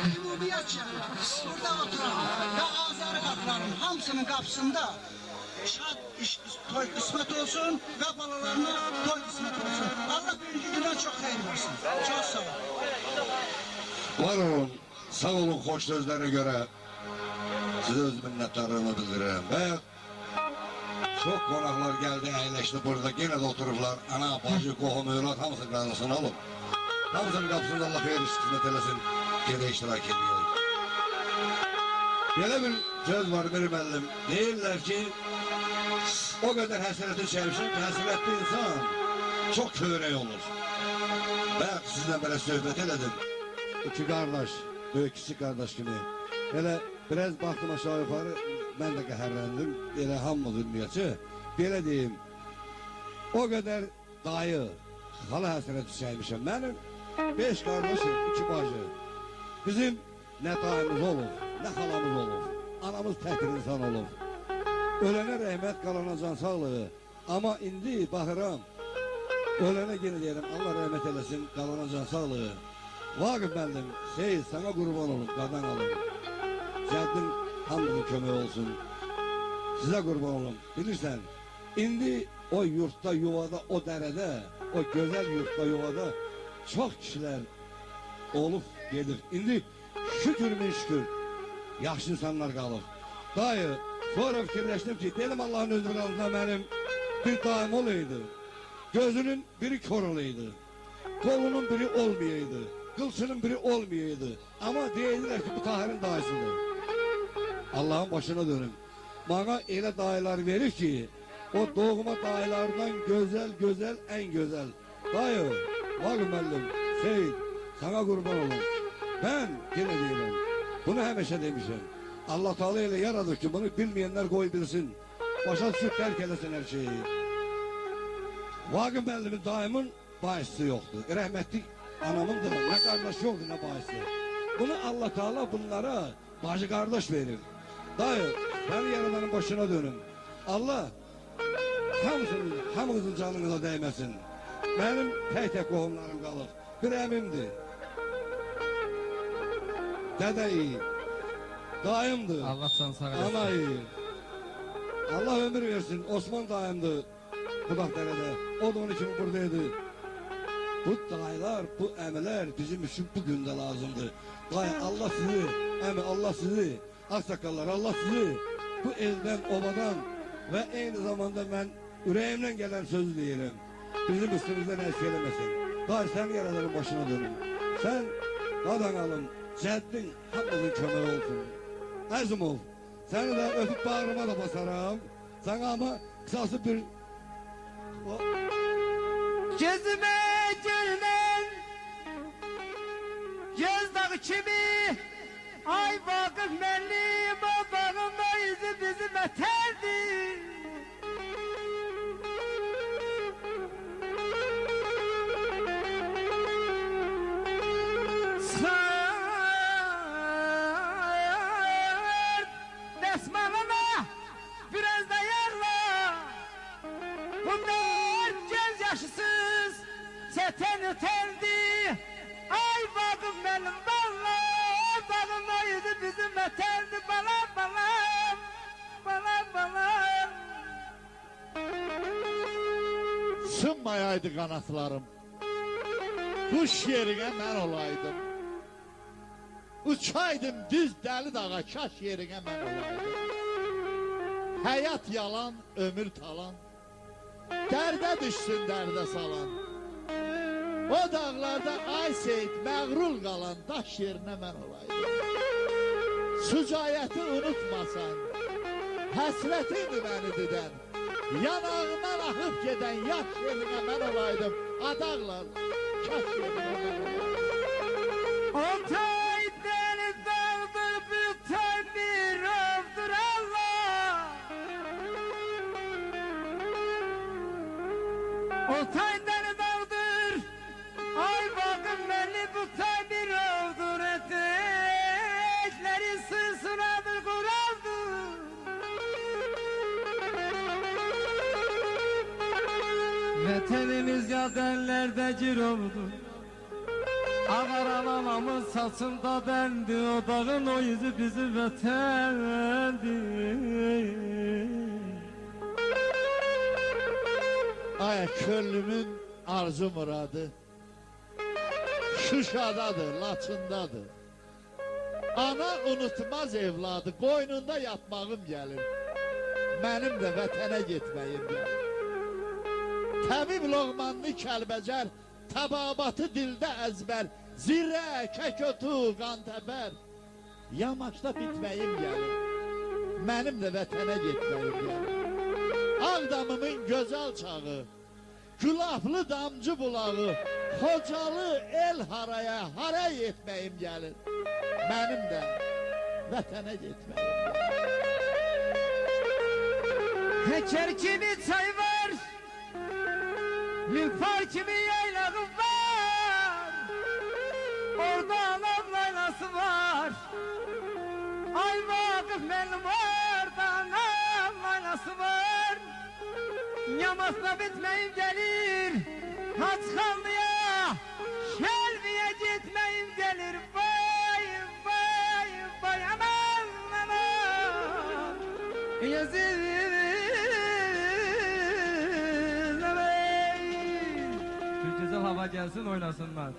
Məhbubiyyət şəhəri. Burada oturan və Azəri qapıların hamısının qapısında şad toy qismət olsun və balalarına toy qismət olsun. Allah birinci gündən çox xeyir versin. Çox sağ olun. Var olun, sağ olun xoş sözlərə görə sizə öz minnətdarlığımı bildirirəm. Və çox qonaqlar gəldi, əyləşdi burada, yenə də otururlar. Ana, bacı, qohum, övlad hamısının qaynasını alın. Hamısının qapısında Allah xeyir qismət eləsin, gedə iştirak ediyoruz. Belə bir söz var, bir müəllim. Deyirlər ki, o qədər həsrəti çəkmişəm ki, həsrətli insan çox kövrək olur. Və sizlə belə söhbət elədim. İki qardaş, böyük kiçik qardaş kimi. Elə biraz baxdım aşağı yuxarı, mən də qəhərləndim. Elə hamımız ümniyyətçi. Belə deyim, o qədər dayı, xala həsrəti çəkmişəm. Mənim 5 qardaşım, 2 bacı. Bizim nə dayımız olur, nə xalamız olur. Anamız təkir insan olur. Ölənə rəhmət, qalana can sağlığı. Amma indi baxıram, ölənə yenə deyirəm, Allah rəhmət eləsin, qalana can sağlığı. Vaqif müəllim, Seyid, sana qurban olun, qadan alın. Cəddin hamının kömək olsun. Sizə qurban olun. Bilirsən, indi o yurtda, yuvada, o dərədə, o gözəl yurtda, yuvada çox kişilər olub gedir. İndi şükür min şükür, yaxşı insanlar qalır. Dayı, sonra fikirləşdim ki, dedim Allah'ın özü qalında mənim bir dayım olaydı. Gözünün biri kör olaydı. Kolunun biri olmayaydı. Kılçının biri olmayaydı. Ama deyirlər ki, bu Tahir'in dayısıdır. Allah'ın başına dönüm. Bana elə dayılar verir ki, o doğma dayılardan güzel, en güzel. Dayı, Vaqif müəllim, Seyid, sana qurban olun. Ben yine deyirəm, bunu həmişə demişim. Allah Teala ile yaradır ki, bunu bilmeyenler koy bilsin. Başa düşüp terk eləsin her şeyi. Vaqif müəllimin dayımın bahisi yoktu. Rahmetli anamın da ne kardeş yoktu ne bahisi. Bunu Allah Teala bunlara bacı kardeş verir. Dayı, ben yaradanın başına dönüm. Allah hamınızın canınıza değmesin. Benim tek qohumlarım qalır. Bir əmimdir. Dədə iyi. Dayımdır. Allah can sağ eləsin. Ana iyi. Allah ömür versin. Osman dayımdır. Budaqdərədə. O da onun kimi buradaydı. Bu dayılar, bu əmilər bizim üçün bu gündə lazımdır. Dayı, Allah sizi, əmi Allah sizi, aksakallar Allah sizi bu eldən, obadan və eyni zamanda mən ürəyimdən gələn sözü deyirəm. Bizim üstümüzdən əski eləməsin. Dayı, sən yaraların başına dönün. Sən qadan alın, cəddin hamımızın kömək olsun. Əzimov, səni də öpüb bağrıma da basaram. Sana ama kısası bir... Gözüme görünen gözdağı kimi ay Vaqif müəllim o bağımda yüzü bizi beterdi. Sar desmalına biraz da yarla. Bunlar göz yaşısız seten öterdi. Ay Vaqif müəllim vallahi bağımda yüzü bizi beterdi. Balam balam, balam balam. Sınmayaydı qanatlarım, kuş yerinə mən olaydım. Uçaydım düz dəli dağa, kaş yerinə mən olaydım. Həyat yalan, ömür talan, dərdə düşsün dərdə salan. O dağlarda ay Seyid məğrul qalan, daş yerinə mən olaydım. Sücayəti unutmasan, həsrətindir məni didən. Yanağından axıb gedən yaş yerinə mən olaydım. Adaqlar, kaş yerinə mən olaydım. O tay deli dağdır, bu tay bir ovdur Allah. O tay deli dağdır, ay Vaqif müəllim bu tay bir ovdur. Etekleri sırsınadır, kuraldır. Vetenimiz yaz ellerde cir oldu. Ağaran anamın saçında bendi, o dağın o yüzü bizim vatendi. Ay könlümün arzu muradı Şuşadadır, Laçındadır. Ana unutmaz evladı, qoynunda yatmağım gəlir. Mənim də vətənə getməyim gəlir. Təbib Loğmanlı Kəlbəcər, təbabatı dildə əzbər, zirə, kəkötu, qantəbər. Yamaçda bitməyim gəlir. Mənim də vətənə getməyim gəlir. Ağdamımın gözəl çağı, Gülaflı damcı bulağı, Xocalı el haraya, haray etməyim gəlir. Mənim də vətənə getməyim gəlir. Heker kimi çay var, Lüfar kimi yaylağı var, orada anam laylası var. Ay vakıf benim orada anam laylası var. Yamasına bitmeyim gelir, Haçkanlıya, Şelviye gitmeyim gelir. Vay vay vay aman aman, Yazır. Güzel hava gelsin oynasınlar.